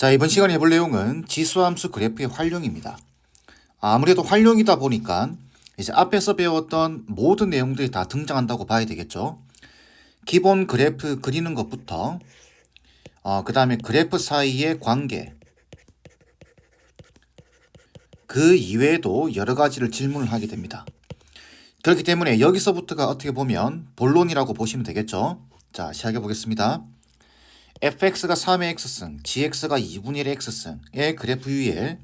자, 이번 시간에 해볼 내용은 지수함수 그래프의 활용입니다. 아무래도 활용이다 보니까 이제 앞에서 배웠던 모든 내용들이 다 등장한다고 봐야 되겠죠. 기본 그래프 그리는 것부터 그 다음에 그래프 사이의 관계, 그 이외에도 여러 가지를 질문을 하게 됩니다. 그렇기 때문에 여기서부터가 어떻게 보면 본론이라고 보시면 되겠죠. 자, 시작해 보겠습니다. fx가 3의 x승, gx가 2분의 1의 x승의 그래프 위에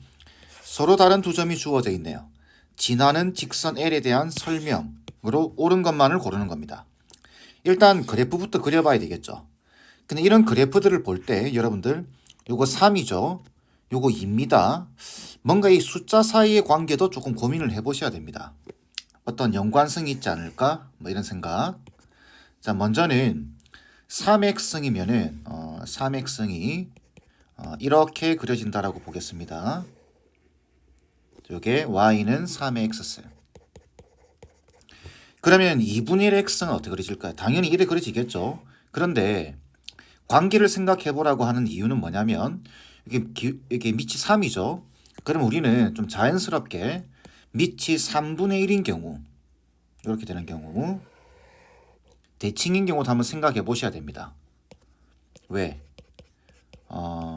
서로 다른 두 점이 주어져 있네요. 지나는 직선 L에 대한 설명으로 옳은 것만을 고르는 겁니다. 일단 그래프부터 그려봐야 되겠죠. 근데 이런 그래프들을 볼 때 여러분들 요거 3이죠. 요거 2입니다. 뭔가 이 숫자 사이의 관계도 조금 고민을 해보셔야 됩니다. 어떤 연관성이 있지 않을까? 뭐 이런 생각. 자, 먼저는 3x승이면은 3x승이 이렇게 그려진다라고 보겠습니다. 요게 y는 3의 x승. 그러면 2분의 1의 x승은 어떻게 그려질까요? 당연히 이렇게 그려지겠죠. 그런데 관계를 생각해 보라고 하는 이유는 뭐냐면 이게 밑이 3이죠. 그럼 우리는 좀 자연스럽게 밑이 3분의 1인 경우, 이렇게 되는 경우 대칭인 경우도 한번 생각해 보셔야 됩니다. 왜?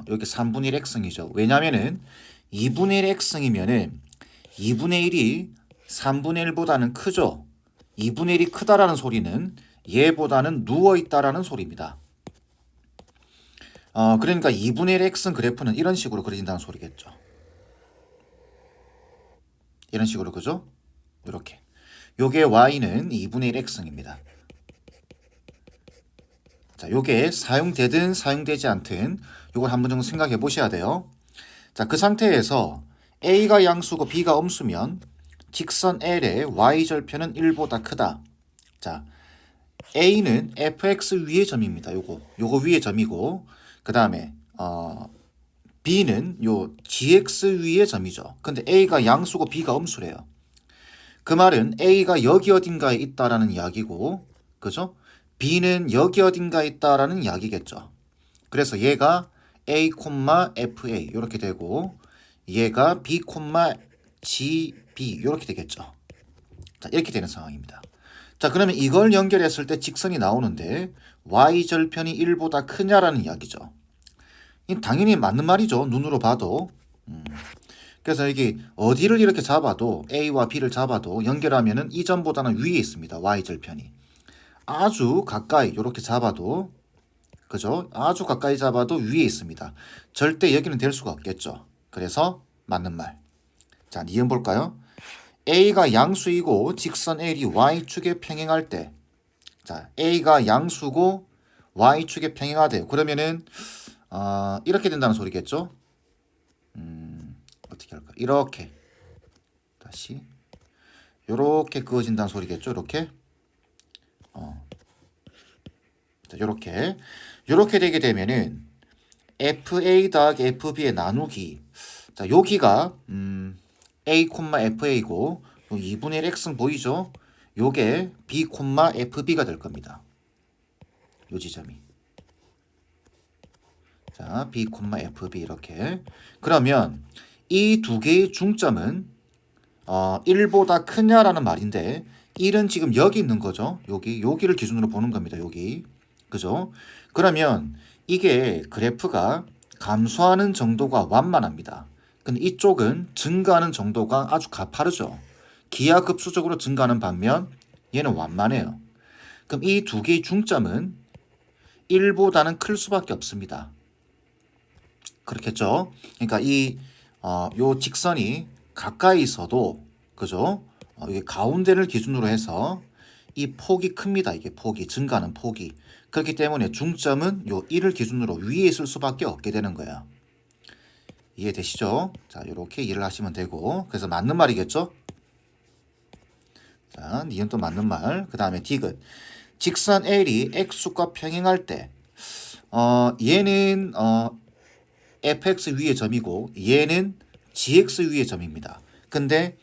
여기 3분의 1 x승이죠. 왜냐면은 2분의 1 x승이면은 2분의 1이 3분의 1보다는 크죠. 2분의 1이 크다라는 소리는 얘보다는 누워있다라는 소리입니다. 그러니까 2분의 1 x승 그래프는 이런 식으로 그려진다는 소리겠죠. 이런 식으로, 그죠? 이렇게. 요게 y는 2분의 1 x승입니다. 자, 요게 사용되든 사용되지 않든 요걸 한번 정도 생각해 보셔야 돼요. 자, 그 상태에서 a가 양수고 b가 음수면 직선 L의 y절편은 1보다 크다. 자, a는 fx 위의 점입니다. 요거 위의 점이고, 그 다음에 b는 요 gx 위의 점이죠. 근데 a가 양수고 b가 음수래요. 그 말은 a가 여기 어딘가에 있다라는 이야기고, 그죠? b는 여기 어딘가에 있다라는 이야기겠죠. 그래서 얘가 a, fa 이렇게 되고, 얘가 b, gb 이렇게 되겠죠. 자, 이렇게 되는 상황입니다. 자, 그러면 이걸 연결했을 때 직선이 나오는데 y절편이 1보다 크냐라는 이야기죠. 당연히 맞는 말이죠. 눈으로 봐도. 그래서 이게 어디를 이렇게 잡아도 a와 b를 잡아도 연결하면은 이 점보다는 위에 있습니다. y절편이. 아주 가까이 이렇게 잡아도, 그죠? 아주 가까이 잡아도 위에 있습니다. 절대 여기는 될 수가 없겠죠. 그래서 맞는 말. 자, 니은 볼까요? a가 양수이고 직선 L이 y축에 평행할 때, 자, a가 양수고 y축에 평행하대요. 그러면은 이렇게 된다는 소리겠죠? 어떻게 할까? 이렇게 다시 요렇게 그어진다는 소리겠죠? 이렇게 자, 요렇게 되게 되면은 fa 더하기 fb의 나누기, 자, 여기가 a, fa고 2분의 1 x는 보이죠? 요게 b, fb가 될 겁니다. 요 지점이. 자, b, fb 이렇게. 그러면 이 두 개의 중점은 1보다 크냐라는 말인데 1은 지금 여기 있는 거죠. 여기를 기준으로 보는 겁니다. 여기. 그죠? 그러면 이게 그래프가 감소하는 정도가 완만합니다. 근데 이쪽은 증가하는 정도가 아주 가파르죠. 기하급수적으로 증가하는 반면 얘는 완만해요. 그럼 이 두 개의 중점은 1보다는 클 수밖에 없습니다. 그렇겠죠? 그러니까 요 직선이 가까이 있어도, 그죠? 이게 가운데를 기준으로 해서 이 폭이 큽니다. 이게 폭이, 증가하는 폭이. 그렇기 때문에 중점은 요 1을 기준으로 위에 있을 수밖에 없게 되는 거야. 이해되시죠? 자, 이렇게 이해를 하시면 되고, 그래서 맞는 말이겠죠? 자, 니은 또 맞는 말. 그 다음에 디귿. 직선 L이 x축과 평행할 때, 얘는 fx 위의 점이고, 얘는 gx 위의 점입니다. 근데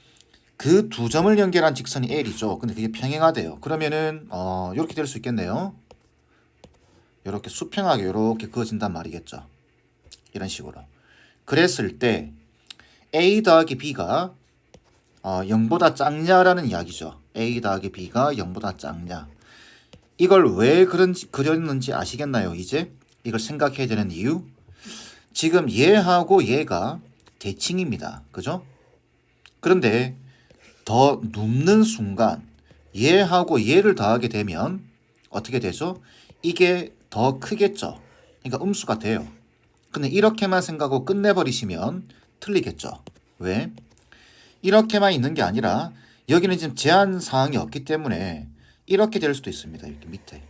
그 두 점을 연결한 직선이 L이죠. 근데 그게 평행하대요. 그러면은 이렇게 될 수 있겠네요. 이렇게 수평하게 이렇게 그어진단 말이겠죠. 이런 식으로. 그랬을 때 A 더하기 B가 0보다 작냐라는 이야기죠. A 더하기 B가 0보다 작냐. 이걸 왜 그렸는지 아시겠나요? 이제 이걸 생각해야 되는 이유. 지금 얘하고 얘가 대칭입니다. 그죠? 그런데 더 눕는 순간 얘하고 얘를 더하게 되면 어떻게 되죠? 이게 더 크겠죠. 그러니까 음수가 돼요. 근데 이렇게만 생각하고 끝내버리시면 틀리겠죠. 왜? 이렇게만 있는 게 아니라 여기는 지금 제한 사항이 없기 때문에 이렇게 될 수도 있습니다. 이렇게 밑에.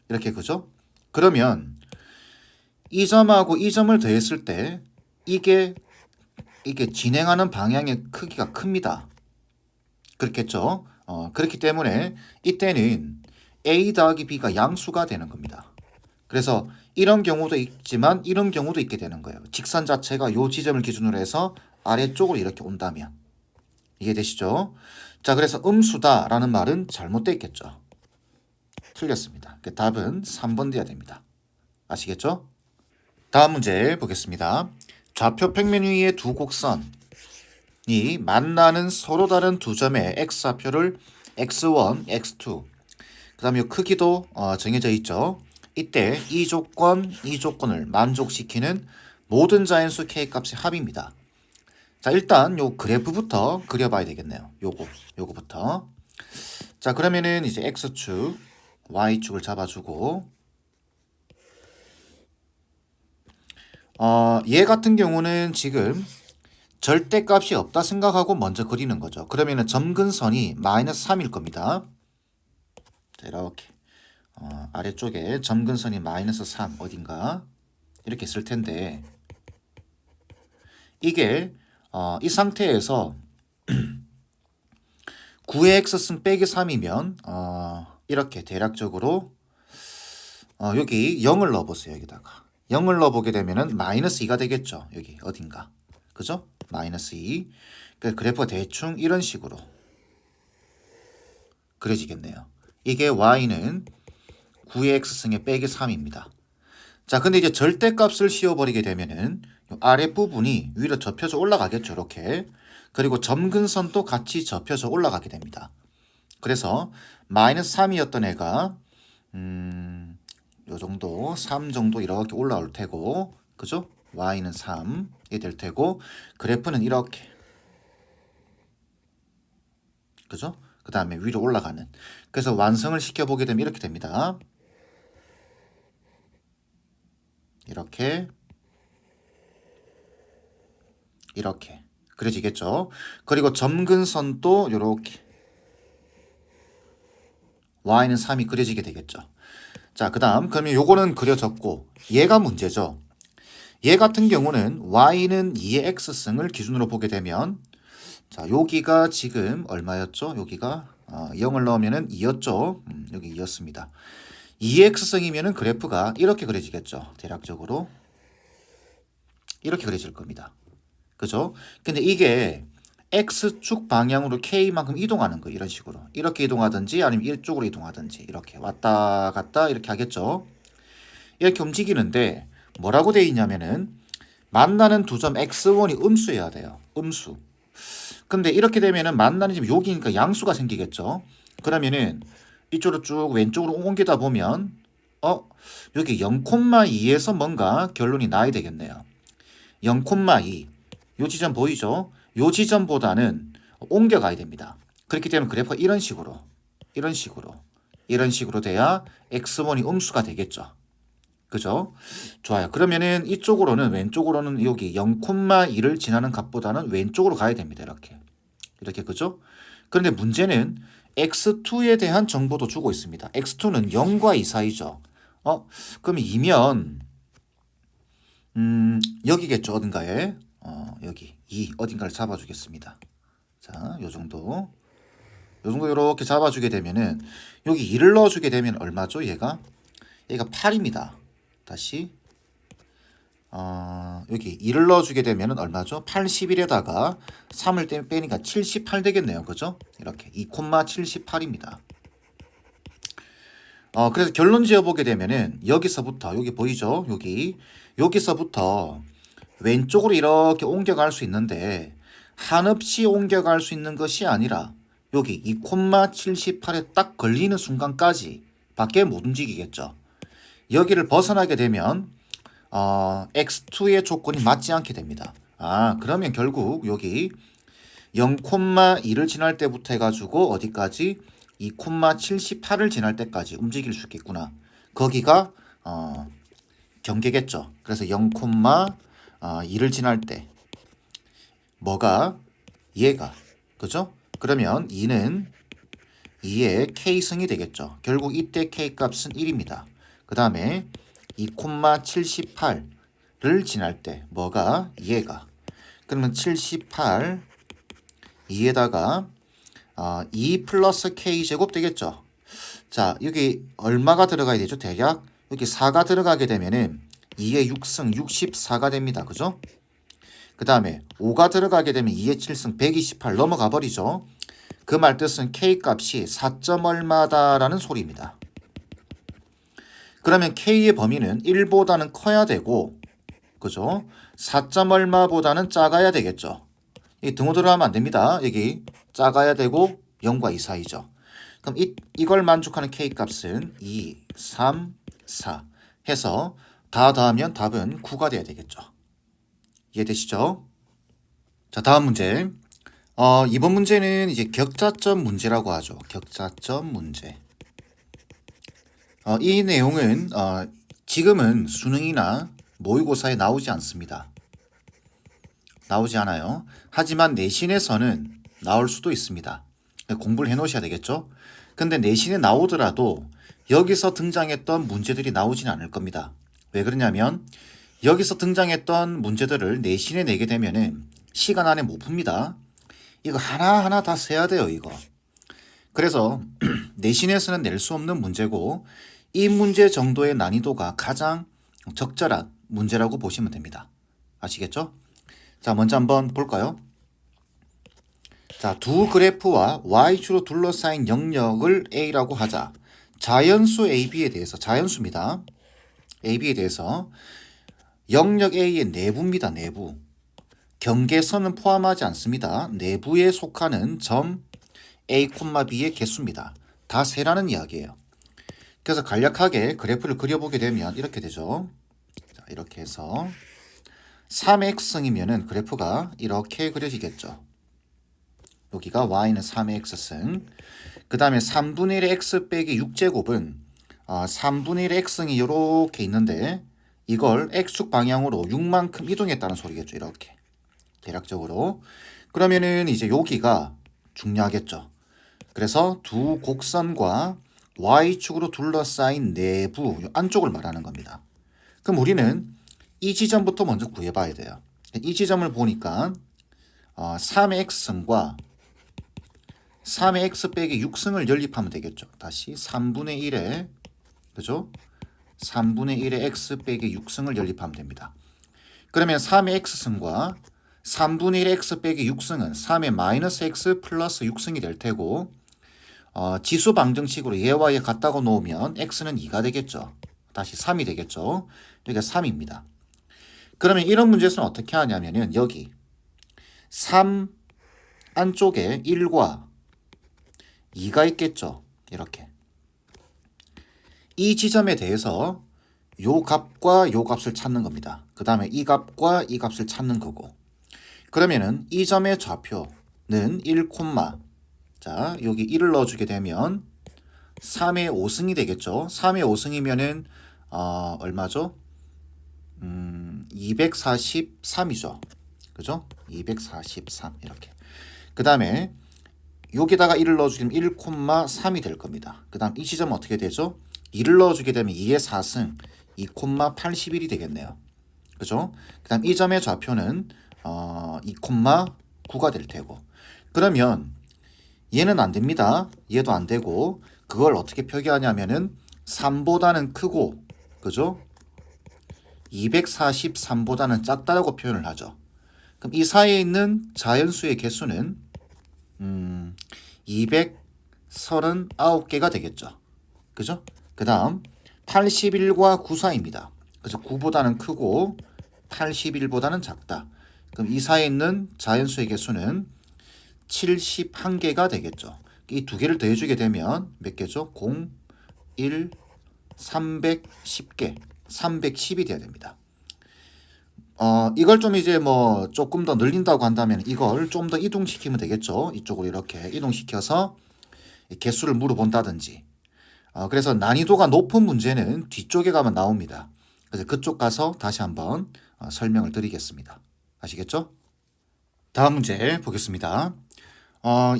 이렇게 그죠? 그러면 이 점하고 이 점을 더했을 때 이게 진행하는 방향의 크기가 큽니다. 그렇겠죠? 그렇기 때문에 이때는 A 더하기 B가 양수가 되는 겁니다. 그래서 이런 경우도 있지만 이런 경우도 있게 되는 거예요. 직선 자체가 이 지점을 기준으로 해서 아래쪽으로 이렇게 온다면. 이해되시죠? 자, 그래서 음수다라는 말은 잘못되어 있겠죠. 틀렸습니다. 답은 3번 돼야 됩니다. 아시겠죠? 다음 문제 보겠습니다. 좌표 평면 위의 두 곡선이 만나는 서로 다른 두 점의 x좌표를 x1, x2 그 다음에 이 크기도 정해져 있죠. 이때 이 조건을 만족시키는 모든 자연수 k값의 합입니다. 자, 일단 요 그래프부터 그려봐야 되겠네요. 요거부터. 자, 그러면은 이제 x축, y축을 잡아주고 얘 같은 경우는 지금 절대값이 없다 생각하고 먼저 그리는 거죠. 그러면은 점근선이 마이너스 3일 겁니다. 자, 이렇게 아래쪽에 점근선이 마이너스 3 어딘가 이렇게 있을 텐데 이게 이 상태에서 9의 x승 빼기 3이면 이렇게 대략적으로 여기 0을 넣어보세요. 여기다가 0을 넣어보게 되면은 마이너스 2가 되겠죠. 여기 어딘가 그죠? 마이너스 2. 그러니까 그래프가 대충 이런 식으로 그려지겠네요. 이게 y는 9의 x승의 빼기 3입니다. 자, 근데 이제 절대값을 씌워버리게 되면은 아랫부분이 위로 접혀서 올라가겠죠. 이렇게. 그리고 점근선도 같이 접혀서 올라가게 됩니다. 그래서 마이너스 3이었던 애가 요 정도 3 정도 이렇게 올라올 테고 그죠? y는 3이 될 테고 그래프는 이렇게 그죠? 그 다음에 위로 올라가는. 그래서 완성을 시켜보게 되면 이렇게 됩니다. 이렇게 그려지겠죠. 그리고 점근선도 이렇게 y는 3이 그려지게 되겠죠. 자, 그 다음 그러면 요거는 그려졌고 얘가 문제죠. 얘 같은 경우는 y는 2의 x승을 기준으로 보게 되면 자, 여기가 지금 얼마였죠? 여기가 0을 넣으면은 2였죠. 여기 2였습니다. 2의 x승이면은 그래프가 이렇게 그려지겠죠. 대략적으로 이렇게 그려질 겁니다. 그죠? 근데 이게 x축 방향으로 k만큼 이동하는 거 이런 식으로 이렇게 이동하든지 아니면 이쪽으로 이동하든지 이렇게 왔다 갔다 이렇게 하겠죠. 이렇게 움직이는데 뭐라고 돼 있냐면은 만나는 두 점 x1이 음수여야 돼요. 음수. 근데 이렇게 되면은 만나는 점 여기니까 양수가 생기겠죠. 그러면은 이쪽으로 쭉 왼쪽으로 옮기다 보면 여기 0,2에서 뭔가 결론이 나야 되겠네요. 0,2 요 지점 보이죠? 요 지점보다는 옮겨가야 됩니다. 그렇기 때문에 그래프가 이런 식으로 돼야 x1이 음수가 되겠죠. 그죠? 좋아요. 그러면은 이쪽으로는 왼쪽으로는 여기 0,2를 지나는 값보다는 왼쪽으로 가야 됩니다. 이렇게 그죠? 그런데 문제는 x2에 대한 정보도 주고 있습니다. x2는 0과 2 사이죠. 그럼 2면 여기겠죠. 어딘가에 여기 2 어딘가를 잡아주겠습니다. 자, 요 정도 이렇게 잡아주게 되면은 여기 2를 넣어주게 되면 얼마죠? 얘가 8입니다. 다시 여기 2를 넣어주게 되면은 얼마죠? 81에다가 3을 빼니까 78 되겠네요. 그죠? 이렇게 2,78입니다. 그래서 결론 지어보게 되면은 여기서부터 여기 보이죠? 여기서부터 왼쪽으로 이렇게 옮겨갈 수 있는데 한없이 옮겨갈 수 있는 것이 아니라 여기 2,78에 딱 걸리는 순간까지 밖에 못 움직이겠죠. 여기를 벗어나게 되면 x2의 조건이 맞지 않게 됩니다. 그러면 결국 여기 0,2를 지날 때부터 해가지고 어디까지 2,78을 지날 때까지 움직일 수 있겠구나. 거기가 경계겠죠. 그래서 0,2를 지날 때 뭐가 얘가 그죠? 그러면 2는 2의 k승이 되겠죠. 결국 이때 k 값은 1입니다. 그 다음에 2,78를 지날 때 뭐가 얘가 그러면 78 2에다가 2 플러스 k제곱 되겠죠. 자, 여기 얼마가 들어가야 되죠? 대략 여기 4가 들어가게 되면은 2의 6승 64가 됩니다. 그죠? 그 다음에 5가 들어가게 되면 2의 7승 128 넘어가 버리죠. 그 말 뜻은 k 값이 4점 얼마다라는 소리입니다. 그러면 k의 범위는 1보다는 커야 되고 그죠? 4점 얼마보다는 작아야 되겠죠. 이 등호 들어가면 안 됩니다. 여기 작아야 되고 0과 2 사이죠. 그럼 이걸 만족하는 k 값은 2, 3, 4 해서 다 더하면 답은 9가 돼야 되겠죠. 이해되시죠? 자, 다음 문제. 이번 문제는 이제 격자점 문제라고 하죠. 격자점 문제. 이 내용은 지금은 수능이나 모의고사에 나오지 않습니다. 나오지 않아요. 하지만 내신에서는 나올 수도 있습니다. 공부를 해 놓으셔야 되겠죠? 근데 내신에 나오더라도 여기서 등장했던 문제들이 나오진 않을 겁니다. 왜 그러냐면 여기서 등장했던 문제들을 내신에 내게 되면은 시간 안에 못 풉니다. 이거 하나하나 다 세야 돼요, 이거. 그래서 내신에서는 낼 수 없는 문제고 이 문제 정도의 난이도가 가장 적절한 문제라고 보시면 됩니다. 아시겠죠? 자, 먼저 한번 볼까요? 자, 두 그래프와 y축으로 둘러싸인 영역을 A라고 하자. 자연수 AB에 대해서, 자연수입니다. AB에 대해서 영역 A의 내부입니다. 내부. 경계선은 포함하지 않습니다. 내부에 속하는 점 A, B의 개수입니다. 다 세라는 이야기예요. 그래서 간략하게 그래프를 그려보게 되면 이렇게 되죠. 자, 이렇게 해서 3x승이면은 그래프가 이렇게 그려지겠죠. 여기가 y는 3의 x승. 그 다음에 3분의 1의 x 빼기 6제곱은 3분의 1의 x승이 이렇게 있는데 이걸 x축 방향으로 6만큼 이동했다는 소리겠죠. 이렇게 대략적으로. 그러면은 이제 여기가 중요하겠죠. 그래서 두 곡선과 y축으로 둘러싸인 내부 안쪽을 말하는 겁니다. 그럼 우리는 이 지점부터 먼저 구해봐야 돼요. 이 지점을 보니까 3의 x승과 3의 x 빼기 6승을 연립하면 되겠죠. 다시 3분의 1에 그죠? 3분의 1의 x 빼기 6승을 연립하면 됩니다. 그러면 3의 x승과 3분의 1의 x 빼기 6승은 3의 마이너스 x 플러스 6승이 될 테고 지수 방정식으로 얘와 얘 같다고 놓으면 x는 2가 되겠죠. 다시 3이 되겠죠. 여기가 3입니다. 그러면 이런 문제에서는 어떻게 하냐면은 여기 3 안쪽에 1과 2가 있겠죠. 이렇게. 이 지점에 대해서 요 값과 요 값을 찾는 겁니다. 그 다음에 이 값과 이 값을 찾는 거고. 그러면은 이 점의 좌표는 1, 자, 여기 1을 넣어주게 되면 3의 5승이 되겠죠. 3의 5승이면은 얼마죠? 243이죠. 그죠? 243 이렇게. 그 다음에 여기다가 1을 넣어주게 되면 1,3이 될 겁니다. 그 다음 이 지점은 어떻게 되죠? 2를 넣어주게 되면 2의 4승 2,81이 되겠네요. 그죠? 그 다음 이 점의 좌표는 2,9가 될 테고. 그러면 얘는 안 됩니다. 얘도 안 되고 그걸 어떻게 표기하냐면은 3보다는 크고 그죠? 243보다는 작다라고 표현을 하죠. 그럼 이 사이에 있는 자연수의 개수는 239개가 되겠죠. 그죠? 그 다음 81과 94입니다. 그래서 9보다는 크고 81보다는 작다. 그럼 이 사이에 있는 자연수의 개수는 71개가 되겠죠. 이 두 개를 더해주게 되면 몇 개죠? 0, 1, 310개, 310이 돼야 됩니다. 이걸 좀 이제 뭐 조금 더 늘린다고 한다면 이걸 좀 더 이동시키면 되겠죠. 이쪽으로 이렇게 이동시켜서 개수를 물어본다든지. 그래서 난이도가 높은 문제는 뒤쪽에 가면 나옵니다. 그래서 그쪽 가서 다시 한번 설명을 드리겠습니다. 아시겠죠? 다음 문제 보겠습니다.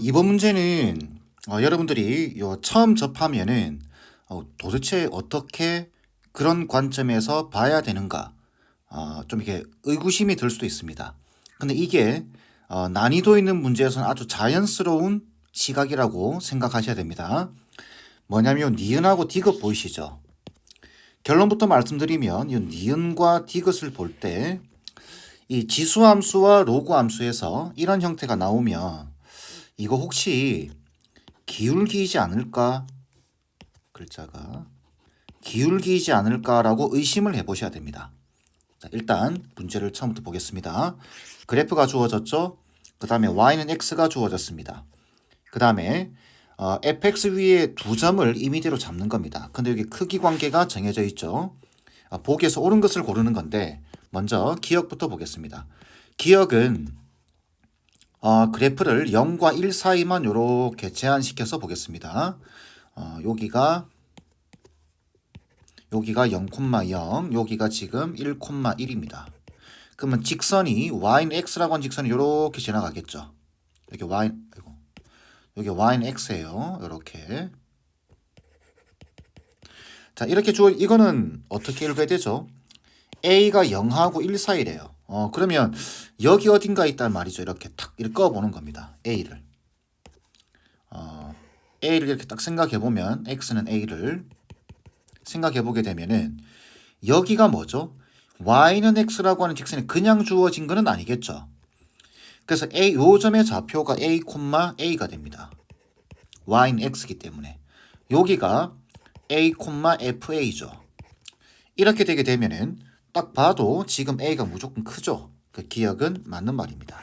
이번 문제는 여러분들이 처음 접하면은 도대체 어떻게 그런 관점에서 봐야 되는가 좀 이렇게 의구심이 들 수도 있습니다. 근데 이게 난이도 있는 문제에서는 아주 자연스러운 시각이라고 생각하셔야 됩니다. 뭐냐면 니은하고 디귿 보이시죠? 결론부터 말씀드리면 이 니은과 디귿을 볼 때 이 지수함수와 로그함수에서 이런 형태가 나오면 이거 혹시 기울기이지 않을까? 글자가 기울기이지 않을까라고 의심을 해보셔야 됩니다. 자, 일단 문제를 처음부터 보겠습니다. 그래프가 주어졌죠? 그 다음에 y는 x가 주어졌습니다. 그 다음에 fx 위에 두 점을 임의대로 잡는 겁니다. 근데 여기 크기 관계가 정해져 있죠. 보기에서 옳은 것을 고르는 건데 먼저 기억부터 보겠습니다. 기억은 그래프를 0과 1 사이만 이렇게 제한시켜서 보겠습니다. 여기가 0,0, 여기가 지금 1,1입니다. 그러면 직선이 y는 x라고 한 직선이 이렇게 지나가겠죠. 여기 y는 x예요. 이렇게. 자, 이렇게 이거는 어떻게 읽어야 되죠? a가 0하고 1 사이래요. 그러면 여기 어딘가 있단 말이죠. 이렇게 탁 읽어보는 겁니다. a를. a를 이렇게 딱 생각해 보면 x는 a를 생각해 보게 되면은 여기가 뭐죠? y는 x라고 하는 직선이 그냥 주어진 거는 아니겠죠. 그래서 요 점의 좌표가 a, a가 됩니다. y는 x이기 때문에 여기가 a, fa죠. 이렇게 되게 되면은 딱 봐도 지금 a가 무조건 크죠. 그 기억은 맞는 말입니다.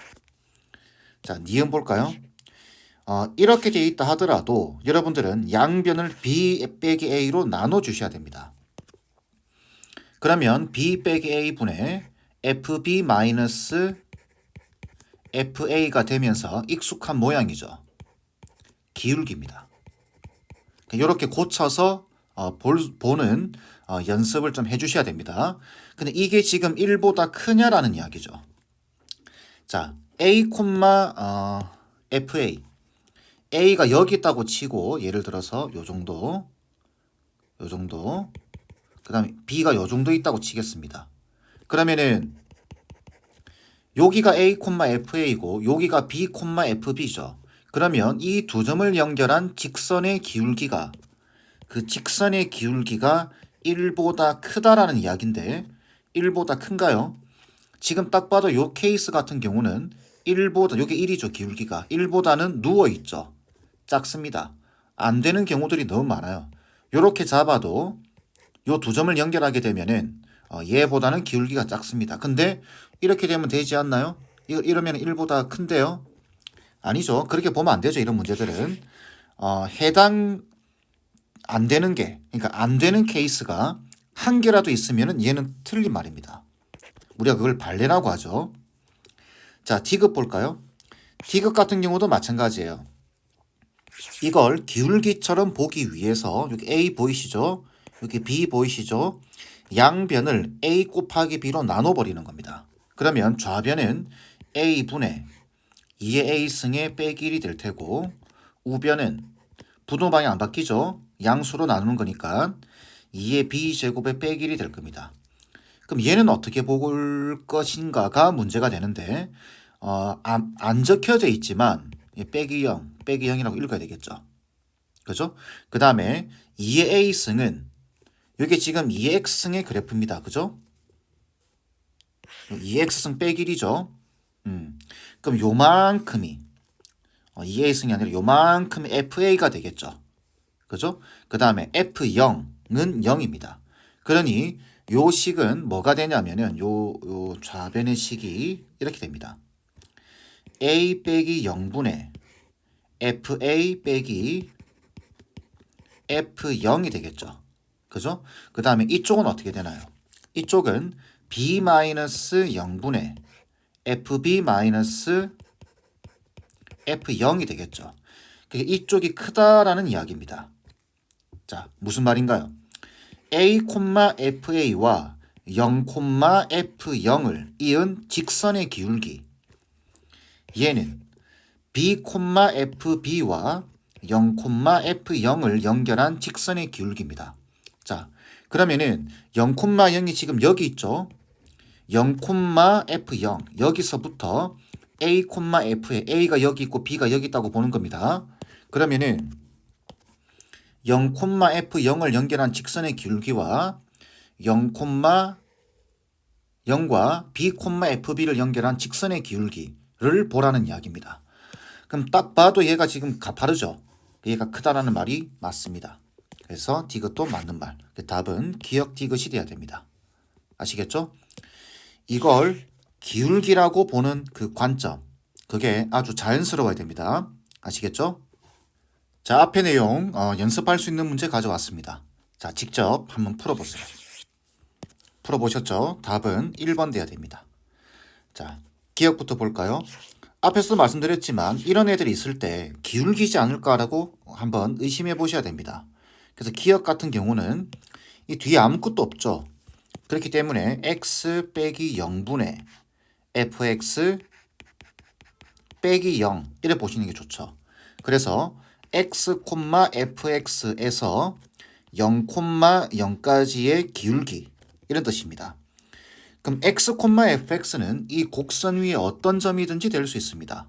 자, 니은 볼까요? 이렇게 되어 있다 하더라도 여러분들은 양변을 b 빼기 a로 나눠 주셔야 됩니다. 그러면 b 빼기 a 분의 fb 마이너스 fa가 되면서 익숙한 모양이죠. 기울기입니다. 이렇게 고쳐서 보는 연습을 좀 해주셔야 됩니다. 근데 이게 지금 1보다 크냐라는 이야기죠. 자, a, fa. a가 여기 있다고 치고 예를 들어서 요 정도. 그 다음에 b가 요 정도 있다고 치겠습니다. 그러면은 여기가 a, fa이고 여기가 b, fb죠. 그러면 이 두 점을 연결한 직선의 기울기가 그 직선의 기울기가 1보다 크다라는 이야기인데 1보다 큰가요? 지금 딱 봐도 요 케이스 같은 경우는 1보다 요게 1이죠. 기울기가 1보다는 누워있죠. 작습니다. 안 되는 경우들이 너무 많아요. 요렇게 잡아도 요 두 점을 연결하게 되면은 얘보다는 기울기가 작습니다. 근데 이렇게 되면 되지 않나요? 이러면 1보다 큰데요? 아니죠. 그렇게 보면 안 되죠. 이런 문제들은 해당 안 되는 게 그러니까 안 되는 케이스가 한 개라도 있으면은 얘는 틀린 말입니다. 우리가 그걸 발레라고 하죠. 자, 디귿 볼까요? 디귿 같은 경우도 마찬가지예요. 이걸 기울기처럼 보기 위해서 여기 A 보이시죠? 여기 B 보이시죠? 양변을 A 곱하기 B로 나눠버리는 겁니다. 그러면 좌변은 A분의 2의 A승의 빼기 1이 될 테고 우변은 부동 방향 안 바뀌죠? 양수로 나누는 거니까 2의 B제곱의 빼기 1이 될 겁니다. 그럼 얘는 어떻게 볼 것인가가 문제가 되는데 안 적혀져 있지만 빼기 0, 빼기 0이라고 읽어야 되겠죠. 그죠? 그 다음에 2의 A승은 이게 지금 2의 X승의 그래프입니다. 그죠? 2의 X승 빼기 1이죠. 그럼 요만큼이 2A승이 아니라 요만큼이 FA가 되겠죠. 그죠? 그 다음에 F0 0입니다. 그러니 요 식은 뭐가 되냐면은 요 좌변의 식이 이렇게 됩니다. a 빼기 0분의 fa 빼기 f0이 되겠죠. 그죠? 그 다음에 이쪽은 어떻게 되나요? 이쪽은 b-0분의 fb-f0이 되겠죠. 이쪽이 크다라는 이야기입니다. 자, 무슨 말인가요? a,fa와 0,f0을 이은 직선의 기울기, 얘는 b,fb와 0,f0을 연결한 직선의 기울기입니다. 자, 그러면은 0,0이 지금 여기 있죠? 0,f0 여기서부터 a,f에 a가 여기 있고 b가 여기 있다고 보는 겁니다. 그러면은 0,f0을 연결한 직선의 기울기와 0,0과 b,fb를 연결한 직선의 기울기를 보라는 이야기입니다. 그럼 딱 봐도 얘가 지금 가파르죠? 얘가 크다라는 말이 맞습니다. 그래서 디귿도 맞는 말. 답은 기역 디귿이 돼야 됩니다. 아시겠죠? 이걸 기울기라고 보는 그 관점, 그게 아주 자연스러워야 됩니다. 아시겠죠? 자, 앞의 내용 연습할 수 있는 문제 가져왔습니다. 자, 직접 한번 풀어보세요. 풀어보셨죠? 답은 1번 돼야 됩니다. 자, 기억부터 볼까요? 앞에서도 말씀드렸지만 이런 애들이 있을 때 기울기지 않을까라고 한번 의심해 보셔야 됩니다. 그래서 기억 같은 경우는 이 뒤에 아무것도 없죠. 그렇기 때문에 x 빼기 0분의 fx 빼기 0 이렇게 보시는 게 좋죠. 그래서 x, fx에서 0,0까지의 기울기 이런 뜻입니다. 그럼 x, fx는 이 곡선 위에 어떤 점이든지 될 수 있습니다.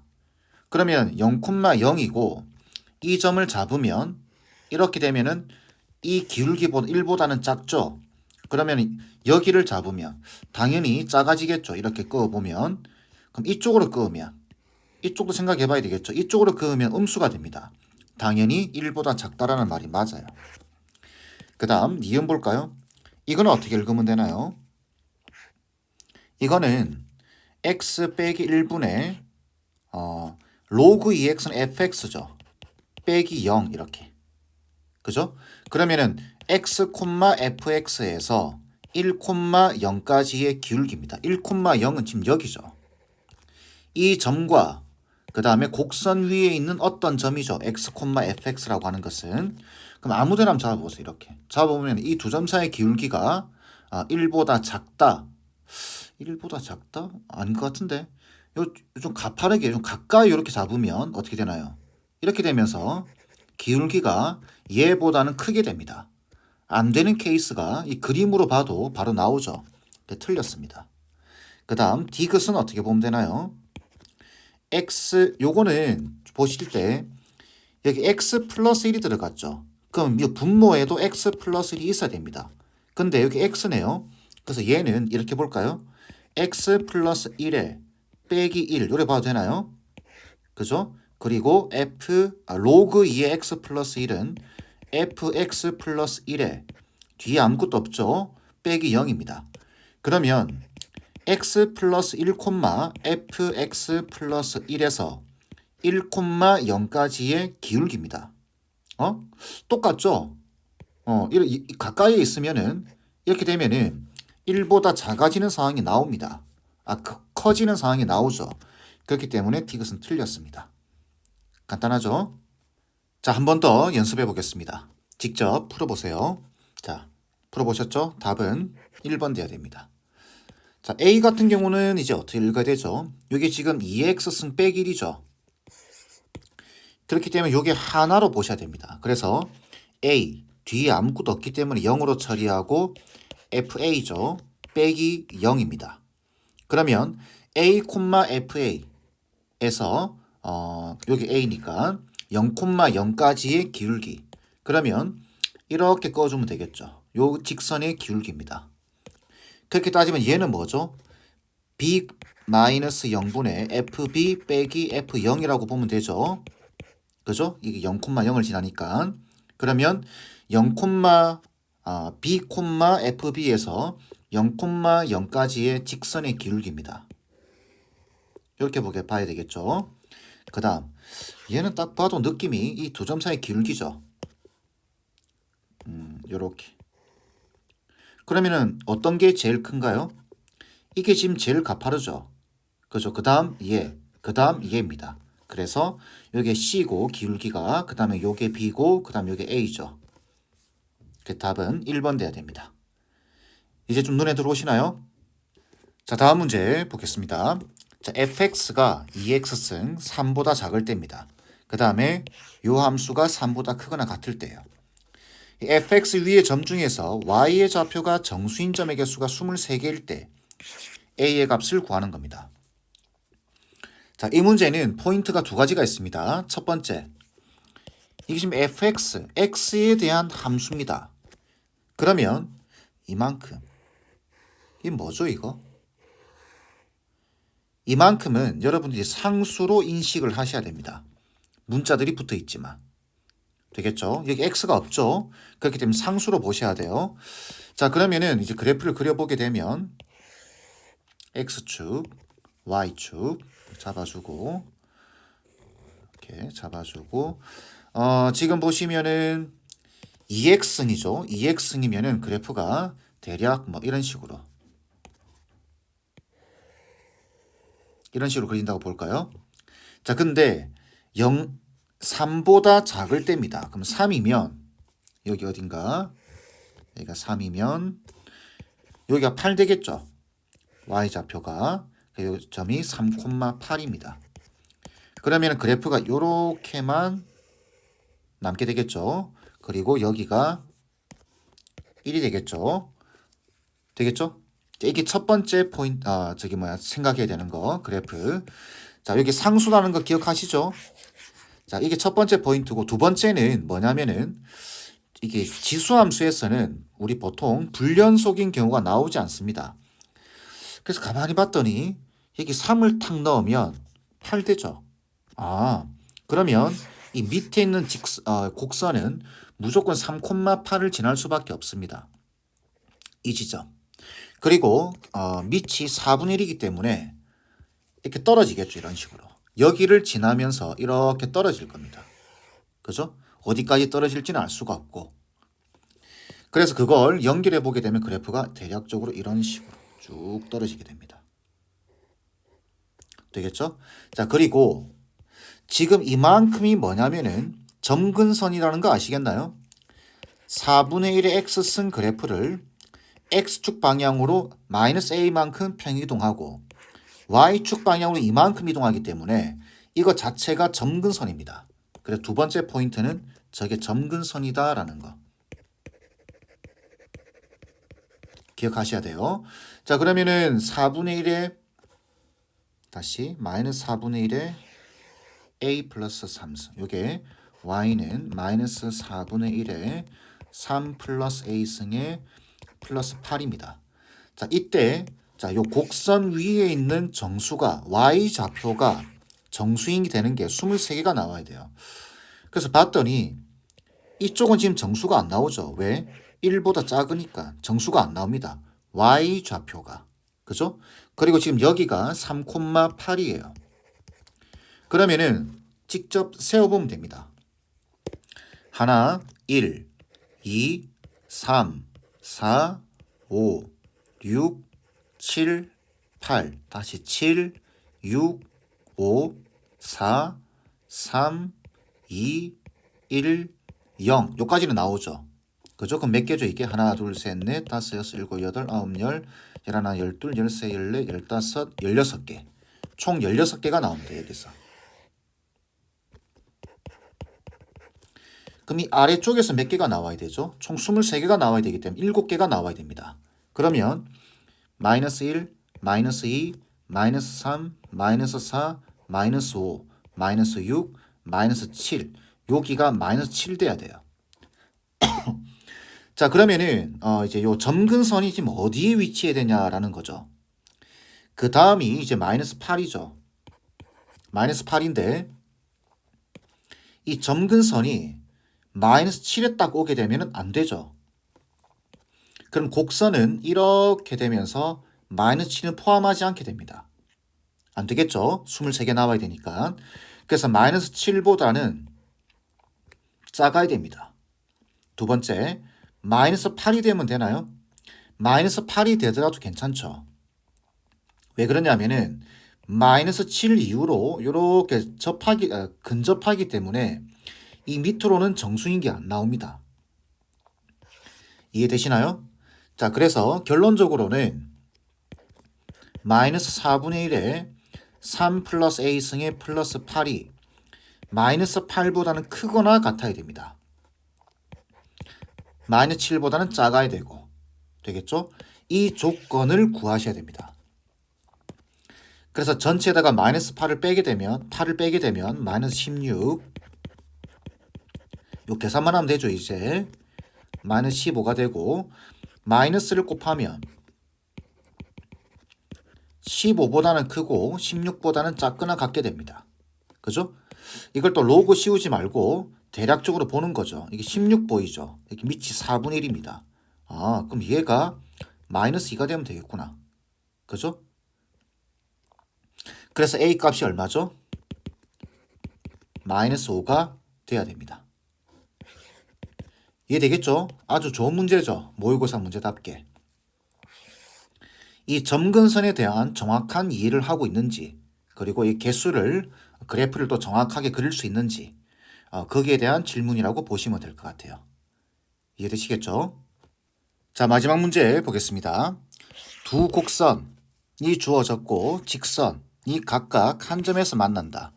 그러면 0,0이고 이 점을 잡으면 이렇게 되면은 이 기울기보다 1보다는 작죠. 그러면 여기를 잡으면 당연히 작아지겠죠. 이렇게 그어보면. 그럼 이쪽으로 그으면 이쪽도 생각해 봐야 되겠죠. 이쪽으로 그으면 음수가 됩니다. 당연히 1보다 작다라는 말이 맞아요. 그 다음 니은 볼까요? 이거는 어떻게 읽으면 되나요? 이거는 x 빼기 1분의 로그 2x는 fx죠. 빼기 0 이렇게. 그죠? 그러면은 x, fx에서 1,0까지의 기울기입니다. 1,0은 지금 여기죠. 이 점과 그 다음에 곡선 위에 있는 어떤 점이죠. x, fx라고 하는 것은. 그럼 아무데나 한번 잡아보세요. 이렇게. 잡아보면 이 두 점 사이의 기울기가 1보다 작다. 1보다 작다? 아닌 것 같은데. 좀 가파르게 좀 가까이 이렇게 잡으면 어떻게 되나요? 이렇게 되면서 기울기가 얘보다는 크게 됩니다. 안 되는 케이스가 이 그림으로 봐도 바로 나오죠. 틀렸습니다. 그 다음 디귿은 어떻게 보면 되나요? x 요거는 보실 때 여기 x 플러스 1이 들어갔죠. 그럼 이 분모에도 x 플러스 1이 있어야 됩니다. 근데 여기 x네요. 그래서 얘는 이렇게 볼까요? x 플러스 1에 빼기 1 이렇게 봐도 되나요? 그죠? 그리고 로그 2의 x 플러스 1은 fx 플러스 1에 뒤에 아무것도 없죠? 빼기 0입니다. 그러면 x 플러스 1, fx 플러스 1에서 1,0까지의 기울기입니다. 똑같죠? 가까이에 있으면은 이렇게 되면은 1보다 작아지는 상황이 나옵니다. 커지는 상황이 나오죠. 그렇기 때문에 디귿은 틀렸습니다. 간단하죠? 자, 한 번 더 연습해 보겠습니다. 직접 풀어보세요. 자, 풀어보셨죠? 답은 1번 돼야 됩니다. 자, A 같은 경우는 이제 어떻게 읽어야 되죠? 이게 지금 2x승 빼기 1이죠. 그렇기 때문에 이게 하나로 보셔야 됩니다. 그래서 A, 뒤에 아무것도 없기 때문에 0으로 처리하고 FA죠. 빼기 0입니다. 그러면 A, FA에서 여기 A니까 0,0까지의 기울기. 그러면 이렇게 꺼주면 되겠죠. 요 직선의 기울기입니다. 그렇게 따지면 얘는 뭐죠? B-0분의 FB 빼기 F0이라고 보면 되죠. 그죠? 이게 0,0을 지나니까. 그러면 0,0 B, FB에서 0,0까지의 직선의 기울기입니다. 이렇게 봐야 되겠죠. 그 다음 얘는 딱 봐도 느낌이 이 두 점 사이 기울기죠. 요렇게. 그러면은 어떤 게 제일 큰가요? 이게 지금 제일 가파르죠. 그죠? 그 다음 얘, 그 다음 얘입니다. 그래서 요게 C고 기울기가, 그 다음에 요게 B고, 그 다음에 요게 A죠. 그 답은 1번 돼야 됩니다. 이제 좀 눈에 들어오시나요? 자, 다음 문제 보겠습니다. 자, fx가 2x승 3보다 작을 때입니다. 그 다음에 요 함수가 3보다 크거나 같을 때예요. fx 위의 점 중에서 y의 좌표가 정수인 점의 개수가 23개일 때 a의 값을 구하는 겁니다. 자, 이 문제는 포인트가 두 가지가 있습니다. 첫 번째, 이게 지금 fx, x에 대한 함수입니다. 그러면 이만큼, 이게 뭐죠 이거? 이만큼은 여러분들이 상수로 인식을 하셔야 됩니다. 문자들이 붙어 있지만. 되겠죠? 여기 x가 없죠? 그렇기 때문에 상수로 보셔야 돼요. 자, 그러면은 이제 그래프를 그려보게 되면 x축, y축 잡아주고, 이렇게 잡아주고, 지금 보시면은 2x승이죠. 2x승이면은 그래프가 대략 뭐 이런 식으로 그린다고 볼까요? 자, 근데 3보다 작을 때입니다. 그럼 3이면 여기 어딘가, 여기가 3이면 여기가 8 되겠죠. y좌표가 그 점이 3,8입니다. 그러면 그래프가 이렇게만 남게 되겠죠. 그리고 여기가 1이 되겠죠. 되겠죠? 이게 첫 번째 포인트, 생각해야 되는 거, 그래프. 자, 여기 상수라는 거 기억하시죠? 자, 이게 첫 번째 포인트고, 두 번째는 뭐냐면은, 이게 지수함수에서는 우리 보통 불연속인 경우가 나오지 않습니다. 그래서 가만히 봤더니, 여기 3을 탁 넣으면 8 되죠. 그러면 이 밑에 있는 곡선은 무조건 3,8을 지날 수밖에 없습니다. 이 지점. 그리고 밑이 4분의 1이기 때문에 이렇게 떨어지겠죠. 이런 식으로. 여기를 지나면서 이렇게 떨어질 겁니다. 그죠? 어디까지 떨어질지는 알 수가 없고. 그래서 그걸 연결해 보게 되면 그래프가 대략적으로 이런 식으로 쭉 떨어지게 됩니다. 되겠죠? 자, 그리고 지금 이만큼이 뭐냐면은 점근선이라는 거 아시겠나요? 4분의 1의 x승 그래프를 x축 방향으로 마이너스 a만큼 평이동하고 y축 방향으로 이만큼 이동하기 때문에 이거 자체가 점근선입니다. 그래서 두 번째 포인트는 저게 점근선이다라는 거 기억하셔야 돼요. 자, 그러면은 4분의 1에 다시 마이너스 4분의 1에 a 플러스 3승. 요게 y는 마이너스 4분의 1에 3 플러스 a승의 플러스 8입니다. 자, 이때 요 곡선 위에 있는 정수가 y좌표가 정수인이 되는 게 23개가 나와야 돼요. 그래서 봤더니 이쪽은 지금 정수가 안 나오죠. 왜? 1보다 작으니까 정수가 안 나옵니다. y좌표가. 그죠? 그리고 지금 여기가 3,8이에요. 그러면은 직접 세워보면 됩니다. 하나, 1, 2, 3, 4, 5, 6, 7, 8, 다시 7, 6, 5, 4, 3, 2, 1, 0. 요까지는 나오죠. 그죠? 그럼 몇 개죠? 이게 하나, 둘, 셋, 넷, 다섯, 여섯, 일곱, 여덟, 아홉, 열, 열하나, 열둘, 열세, 열네, 열다섯, 16개. 총 16개가 나옵니다. 여기서. 그럼 이 아래쪽에서 몇 개가 나와야 되죠? 총 23개가 나와야 되기 때문에 7개가 나와야 됩니다. 그러면 마이너스 1, 마이너스 2, 마이너스 3, 마이너스 4, 마이너스 5, 마이너스 6, 마이너스 7. 여기가 마이너스 7 돼야 돼요. 자, 그러면은 이제 요 점근선이 지금 어디에 위치해야 되냐라는 거죠. 그 다음이 이제 마이너스 8이죠. 마이너스 8인데 이 점근선이 마이너스 7에 딱 오게 되면 안 되죠. 그럼 곡선은 이렇게 되면서 마이너스 7은 포함하지 않게 됩니다. 안 되겠죠? 23개 나와야 되니까. 그래서 마이너스 7보다는 작아야 됩니다. 두 번째, 마이너스 8이 되면 되나요? 마이너스 8이 되더라도 괜찮죠. 왜 그러냐면은 마이너스 7 이후로 이렇게 근접하기 때문에 이 밑으로는 정수인이 안 나옵니다. 이해되시나요? 자, 그래서 결론적으로는 마이너스 4분의 1에 3 플러스 a승의 플러스 8이 마이너스 8보다는 크거나 같아야 됩니다. 마이너스 7보다는 작아야 되고 되겠죠? 이 조건을 구하셔야 됩니다. 그래서 전체에다가 마이너스 8을 빼게 되면 마이너스 16 요 계산만 하면 되죠. 이제 마이너스 15가 되고 마이너스를 곱하면 15보다는 크고 16보다는 작거나 같게 됩니다. 그죠? 이걸 또 로그 씌우지 말고 대략적으로 보는 거죠. 이게 16 보이죠? 이게 밑이 4분의 1입니다. 아, 그럼 얘가 마이너스 2가 되면 되겠구나. 그죠? 그래서 A 값이 얼마죠? 마이너스 5가 돼야 됩니다. 이해되겠죠? 아주 좋은 문제죠. 모의고사 문제답게. 이 점근선에 대한 정확한 이해를 하고 있는지, 그리고 이 개수를, 그래프를 또 정확하게 그릴 수 있는지, 거기에 대한 질문이라고 보시면 될 것 같아요. 이해되시겠죠? 자, 마지막 문제 보겠습니다. 두 곡선이 주어졌고 직선이 각각 한 점에서 만난다.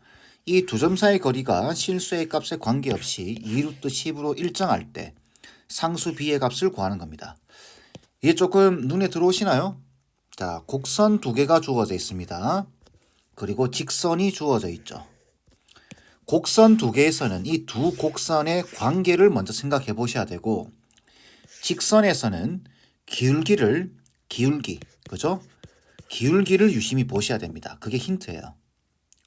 이 두 점 사이의 거리가 실수의 값에 관계없이 2루트 10으로 일정할 때 상수 b의 값을 구하는 겁니다. 이게 조금 눈에 들어오시나요? 자, 곡선 두 개가 주어져 있습니다. 그리고 직선이 주어져 있죠. 곡선 두 개에서는 이 두 곡선의 관계를 먼저 생각해 보셔야 되고, 직선에서는 그죠? 기울기를 유심히 보셔야 됩니다. 그게 힌트예요.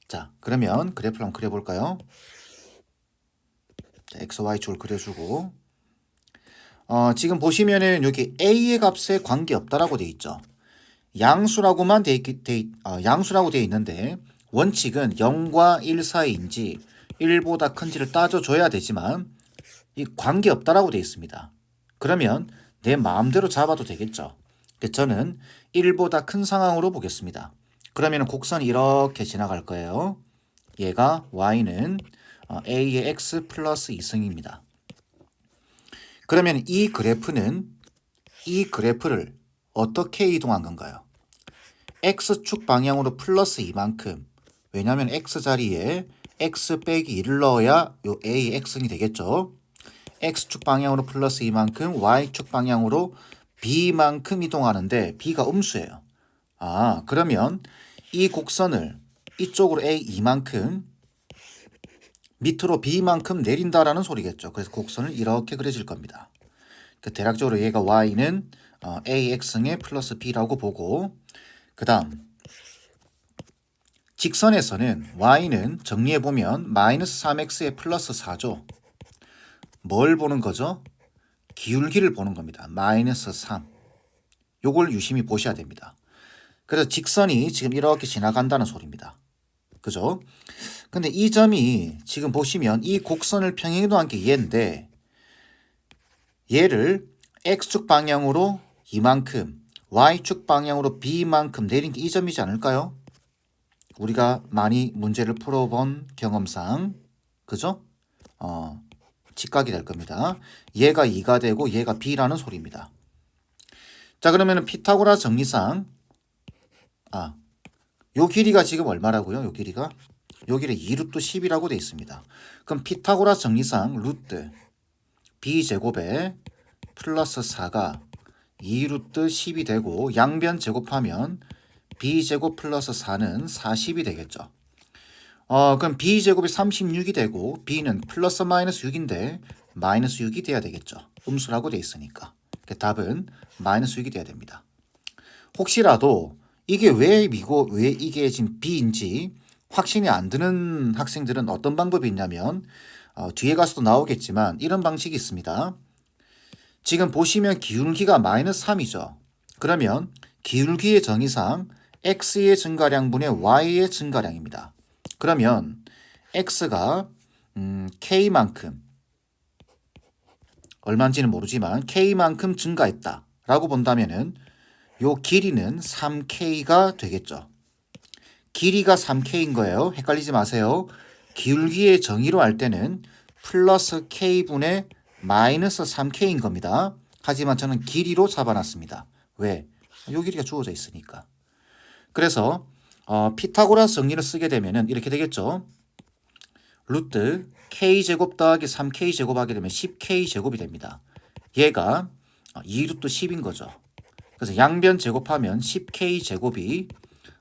자, 그러면 그래프를 한번 그려볼까요? 자, x, y 줄 그려주고, 지금 보시면은 여기 a의 값에 관계 없다라고 돼 있죠. 양수라고만 양수라고 돼 있는데 원칙은 0과 1 사이인지 1보다 큰지를 따져줘야 되지만 이 관계 없다라고 돼 있습니다. 그러면 내 마음대로 잡아도 되겠죠. 저는 1보다 큰 상황으로 보겠습니다. 그러면 곡선이 이렇게 지나갈 거예요. 얘가 y는 a의 x 플러스 2승입니다. 그러면 이 그래프를 어떻게 이동한 건가요? x축 방향으로 플러스 2만큼, 왜냐하면 x자리에 x 빼기 1을 넣어야 요 a x이 되겠죠. x축 방향으로 플러스 2만큼, y축 방향으로 b만큼 이동하는데 b가 음수예요. 아, 그러면 이 곡선을 이쪽으로 a 2만큼, 밑으로 b만큼 내린다라는 소리겠죠. 그래서 곡선을 이렇게 그려질 겁니다. 대략적으로 얘가 y는 ax승의 플러스 b라고 보고, 그 다음 직선에서는 y는 정리해보면 마이너스 3x의 플러스 4죠. 뭘 보는 거죠? 기울기를 보는 겁니다. 마이너스 3. 요걸 유심히 보셔야 됩니다. 그래서 직선이 지금 이렇게 지나간다는 소리입니다. 그죠? 근데 이 점이 지금 보시면 이 곡선을 평행이동한 게 얘인데, 얘를 x축 방향으로 이만큼, y축 방향으로 b만큼 내린 게 이 점이지 않을까요? 우리가 많이 문제를 풀어본 경험상, 그죠? 직각이 될 겁니다. 얘가 2가 되고 얘가 b라는 소리입니다. 자, 그러면 피타고라 정리상, 요 길이가 지금 얼마라고요? 요 길이가 2루트 10이라고 되어 있습니다. 그럼 피타고라 정리상 루트 b제곱에 플러스 4가 2루트 10이 되고, 양변 제곱하면 b제곱 플러스 4는 40이 되겠죠. 그럼 b제곱이 36이 되고 b는 플러스 마이너스 6인데 마이너스 6이 돼야 되겠죠. 음수라고 돼 있으니까. 답은 마이너스 6이 돼야 됩니다. 혹시라도 이게 왜 이게 지금 b인지 확신이 안 드는 학생들은 어떤 방법이 있냐면, 뒤에 가서도 나오겠지만 이런 방식이 있습니다. 지금 보시면 기울기가 마이너스 3이죠. 그러면 기울기의 정의상 x의 증가량분의 y의 증가량입니다. 그러면 x가 k만큼 얼마인지는 모르지만 k만큼 증가했다 라고 본다면은 요 길이는 3k가 되겠죠. 길이가 3k인 거예요. 헷갈리지 마세요. 기울기의 정의로 할 때는 플러스 k분의 마이너스 3k인 겁니다. 하지만 저는 길이로 잡아놨습니다. 왜? 요 길이가 주어져 있으니까. 그래서 피타고라스 정리를 쓰게 되면은 이렇게 되겠죠. 루트 k제곱 더하기 3k제곱 하게 되면 10k제곱이 됩니다. 얘가 2루트 10인 거죠. 그래서 양변 제곱하면 10k제곱이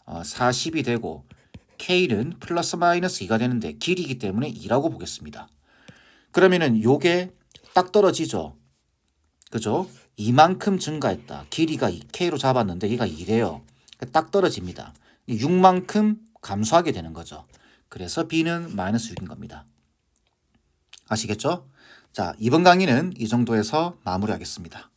40이 되고 k는 플러스 마이너스 2가 되는데 길이기 때문에 2라고 보겠습니다. 그러면은 요게 딱 떨어지죠. 그죠? 이만큼 증가했다. 길이가 2k로 잡았는데 얘가 2래요. 딱 떨어집니다. 6만큼 감소하게 되는 거죠. 그래서 b는 마이너스 6인 겁니다. 아시겠죠? 자, 이번 강의는 이 정도에서 마무리하겠습니다.